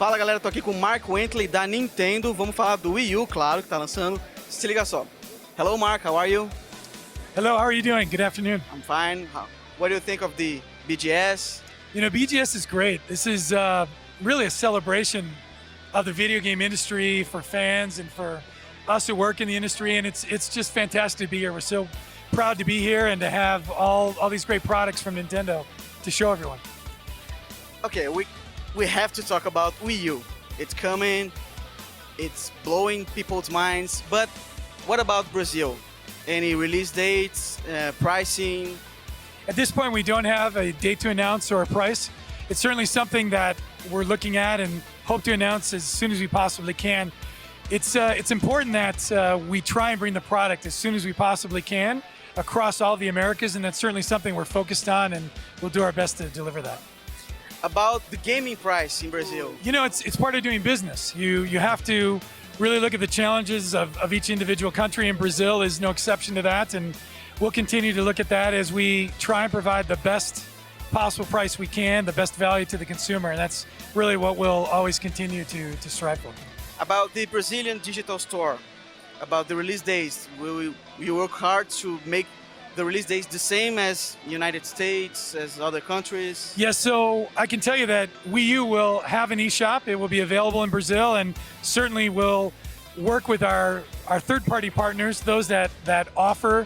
Fala galera, tô aqui com o Mark Wentley da Nintendo. Vamos falar do Wii U, claro, que tá lançando. Se liga só. Hello Mark, how are you? Hello, how are you doing? Good afternoon. I'm fine. What do you think of the BGS? You know, BGS is great. This is really a celebration of the video game industry for fans and for us who work in the industry, and it's just fantastic to be here. We're so proud to be here and to have all these great products from Nintendo to show everyone. Okay, we have to talk about Wii U. It's coming, it's blowing people's minds, but what about Brazil? Any release dates, pricing? At this point, we don't have a date to announce or a price. It's certainly something that we're looking at and hope to announce as soon as we possibly can. It's important that we try and bring the product as soon as we possibly can across all the Americas, and that's certainly something we're focused on, and we'll do our best to deliver that. About the gaming price in Brazil? You know, it's part of doing business. You have to really look at the challenges of each individual country, and Brazil is no exception to that, and we'll continue to look at that as we try and provide the best possible price we can, the best value to the consumer, and that's really what we'll always continue to strive for. About the Brazilian digital store, about the release days, will you work hard to make the release days the same as United States, as other countries? Yes, so I can tell you that Wii U will have an eShop. It will be available in Brazil, and certainly we'll work with our third-party partners, those that offer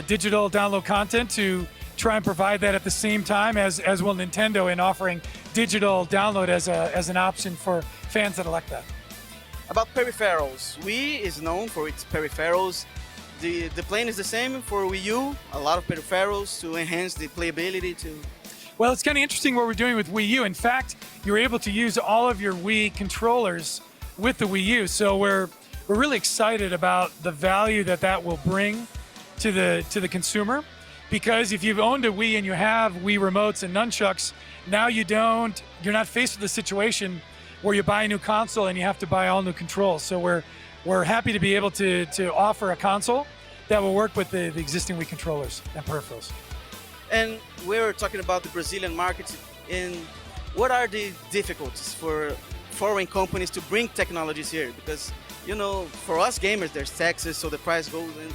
digital download content, to try and provide that at the same time as will Nintendo in offering digital download as an option for fans that elect that. About peripherals, Wii is known for its peripherals. The plan is the same for Wii U, a lot of peripherals to enhance the playability too. Well, it's kind of interesting what we're doing with Wii U. In fact, you're able to use all of your Wii controllers with the Wii U. So we're really excited about the value that will bring to the consumer. Because if you've owned a Wii and you have Wii remotes and nunchucks, now you're not faced with a situation where you buy a new console and you have to buy all new controls. So we're happy to be able to offer a console that will work with the existing Wii controllers and peripherals. And we're talking about the Brazilian market, and what are the difficulties for foreign companies to bring technologies here? Because, you know, for us gamers, there's taxes, so the price goes in.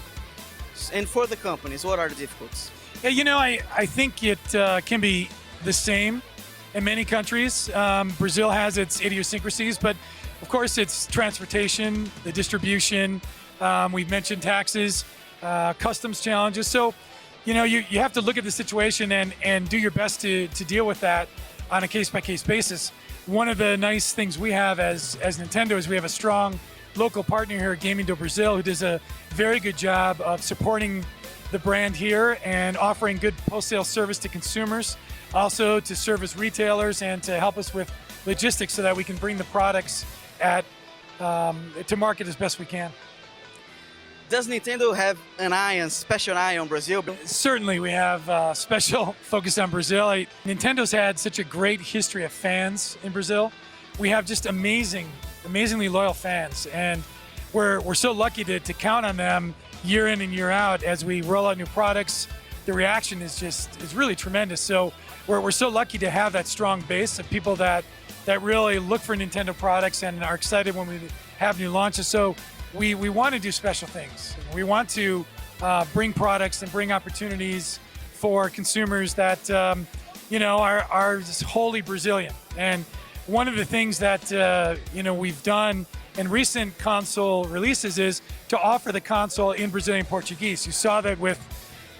And for the companies, what are the difficulties? Yeah, you know, I think it can be the same in many countries. Brazil has its idiosyncrasies, but of course it's transportation, the distribution, we've mentioned taxes, customs challenges. So, you know, you have to look at the situation and do your best to deal with that on a case-by-case basis. One of the nice things we have as Nintendo is we have a strong local partner here at Gaming do Brazil who does a very good job of supporting the brand here and offering good post-sale service to consumers, also to service retailers and to help us with logistics so that we can bring the products to market as best we can. Does Nintendo have a special eye on Brazil? Certainly we have a special focus on Brazil. Nintendo's had such a great history of fans in Brazil. We have just amazingly loyal fans, and we're so lucky to count on them year in and year out as we roll out new products. The reaction is really tremendous. So we're so lucky to have that strong base of people that really look for Nintendo products and are excited when we have new launches. So we want to do special things. We want to bring products and bring opportunities for consumers that you know are just wholly Brazilian. And one of the things that you know we've done in recent console releases is to offer the console in Brazilian Portuguese. You saw that with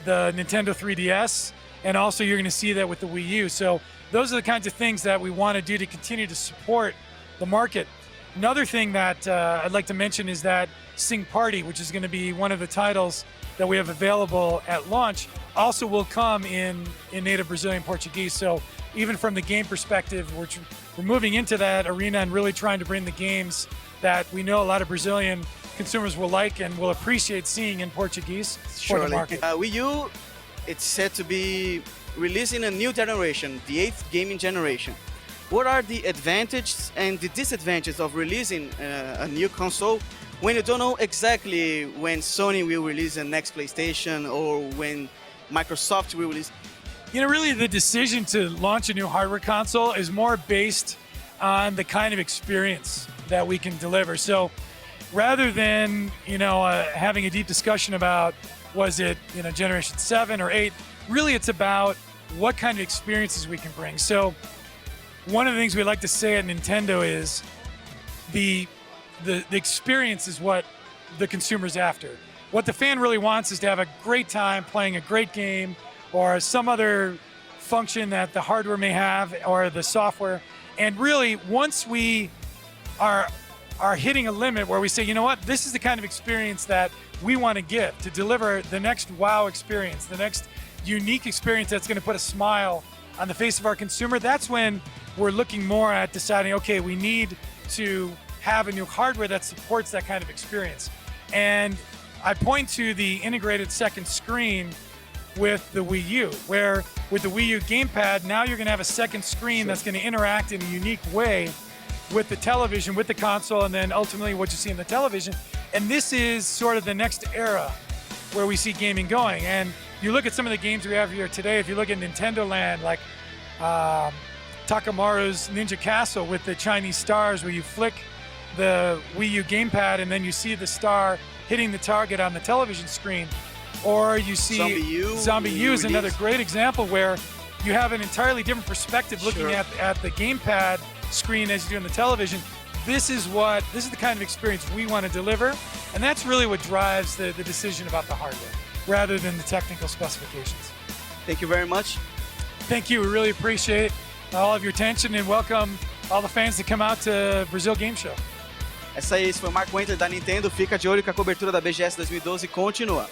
the Nintendo 3DS, and also you're going to see that with the Wii U. So those are the kinds of things that we want to do to continue to support the market. Another thing that I'd like to mention is that Sing Party, which is going to be one of the titles that we have available at launch, also will come in native Brazilian Portuguese. So even from the game perspective, we're moving into that arena and really trying to bring the games that we know a lot of Brazilian consumers will like and will appreciate seeing in Portuguese for the market. Wii U, it's said to be releasing a new generation, the 8th gaming generation. What are the advantages and the disadvantages of releasing a new console when you don't know exactly when Sony will release the next PlayStation or when Microsoft will release? You know, really the decision to launch a new hardware console is more based on the kind of experience that we can deliver. So rather than, having a deep discussion about was it, generation 7 or 8, really it's about what kind of experiences we can bring. So one of the things we like to say at Nintendo is the experience is what the consumer's after. What the fan really wants is to have a great time playing a great game or some other function that the hardware may have or the software. And really, once we are hitting a limit where we say, you know what, this is the kind of experience that we want to give to deliver the next wow experience, the next unique experience that's going to put a smile on the face of our consumer, that's when we're looking more at deciding, okay, we need to have a new hardware that supports that kind of experience. And I point to the integrated second screen with the Wii U, where with the Wii U gamepad, now you're going to have a second screen that's going to interact in a unique way with the television, with the console, and then ultimately what you see in the television. And this is sort of the next era where we see gaming going. And you look at some of the games we have here today, if you look at Nintendo Land, like Takamaru's Ninja Castle with the Chinese stars, where you flick the Wii U gamepad and then you see the star hitting the target on the television screen. Or you see Zombie U is another great example where you have an entirely different perspective looking at the gamepad screen as you do on the television. This is the kind of experience we want to deliver, and that's really what drives the decision about the hardware, rather than the technical specifications. Thank you very much. Thank you. We really appreciate all of your attention and welcome all the fans to come out to Brazil Game Show. Esse foi o Mark Wentley da Nintendo. Fica de olho que a cobertura da BGS 2012 continua.